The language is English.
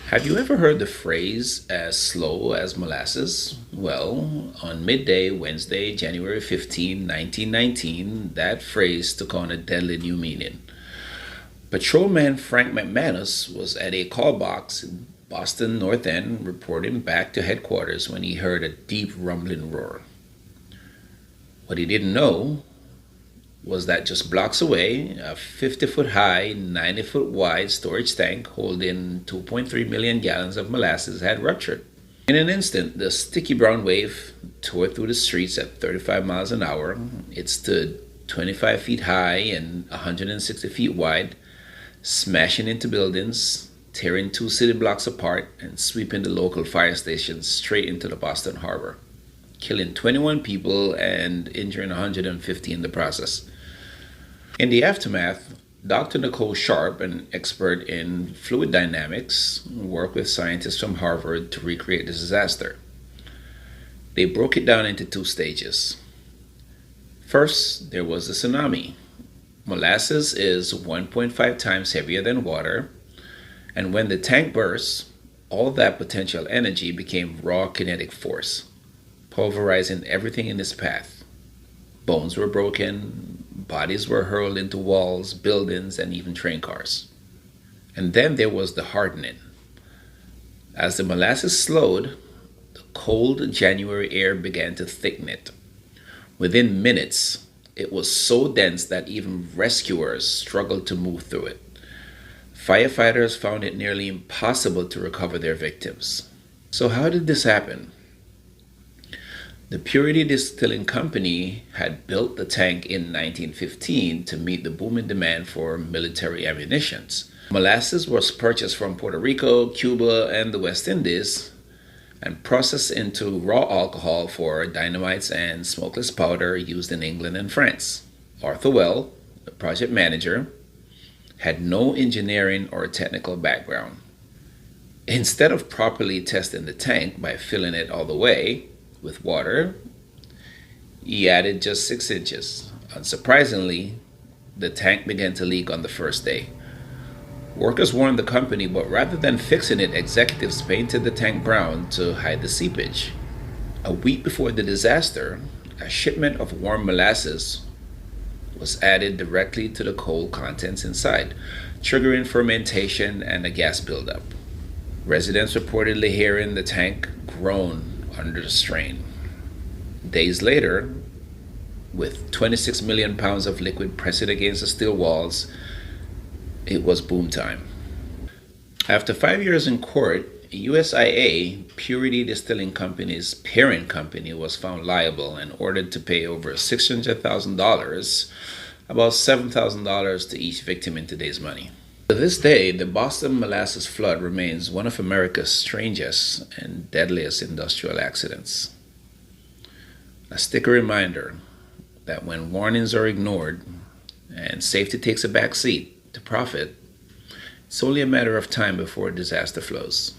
Have you ever heard the phrase as slow as molasses? Well, on midday, Wednesday, January 15, 1919, that phrase took on a deadly new meaning. Patrolman Frank McManus was at a call box in Boston North End reporting back to headquarters when he heard a deep rumbling roar. What he didn't know was that just blocks away, a 50-foot high, 90-foot wide storage tank holding 2.3 million gallons of molasses had ruptured. In an instant, the sticky brown wave tore through the streets at 35 miles an hour. It stood 25 feet high and 160 feet wide, smashing into buildings, tearing two city blocks apart, and sweeping the local fire station straight into the Boston harbor, killing 21 people and injuring 150 in the process. In the aftermath, Dr. Nicole Sharp, an expert in fluid dynamics, worked with scientists from Harvard to recreate the disaster. They broke it down into two stages. First, there was the tsunami. Molasses is 1.5 times heavier than water, and when the tank burst, all that potential energy became raw kinetic force, pulverizing everything in its path. Bones were broken, bodies were hurled into walls, buildings, and even train cars. And then there was the hardening. As the molasses slowed, the cold January air began to thicken it. Within minutes, it was so dense that even rescuers struggled to move through it. Firefighters found it nearly impossible to recover their victims. So how did this happen? The Purity Distilling Company had built the tank in 1915 to meet the booming demand for military ammunitions. Molasses was purchased from Puerto Rico, Cuba, and the West Indies and processed into raw alcohol for dynamites and smokeless powder used in England and France. Arthur Well, the project manager, had no engineering or technical background. Instead of properly testing the tank by filling it all the way with water, he added just 6 inches. Unsurprisingly, the tank began to leak on the first day. Workers warned the company, but rather than fixing it, executives painted the tank brown to hide the seepage. A week before the disaster, a shipment of warm molasses was added directly to the cold contents inside, triggering fermentation and a gas buildup. Residents reportedly hearing the tank groan under the strain. Days later, with 26 million pounds of liquid pressing against the steel walls, it was boom time. After 5 years in court, USIA, Purity Distilling Company's parent company, was found liable and ordered to pay over $600,000, about $7,000 to each victim in today's money. To this day, the Boston molasses flood remains one of America's strangest and deadliest industrial accidents. A sticker reminder that when warnings are ignored and safety takes a back seat to profit, it's only a matter of time before disaster flows.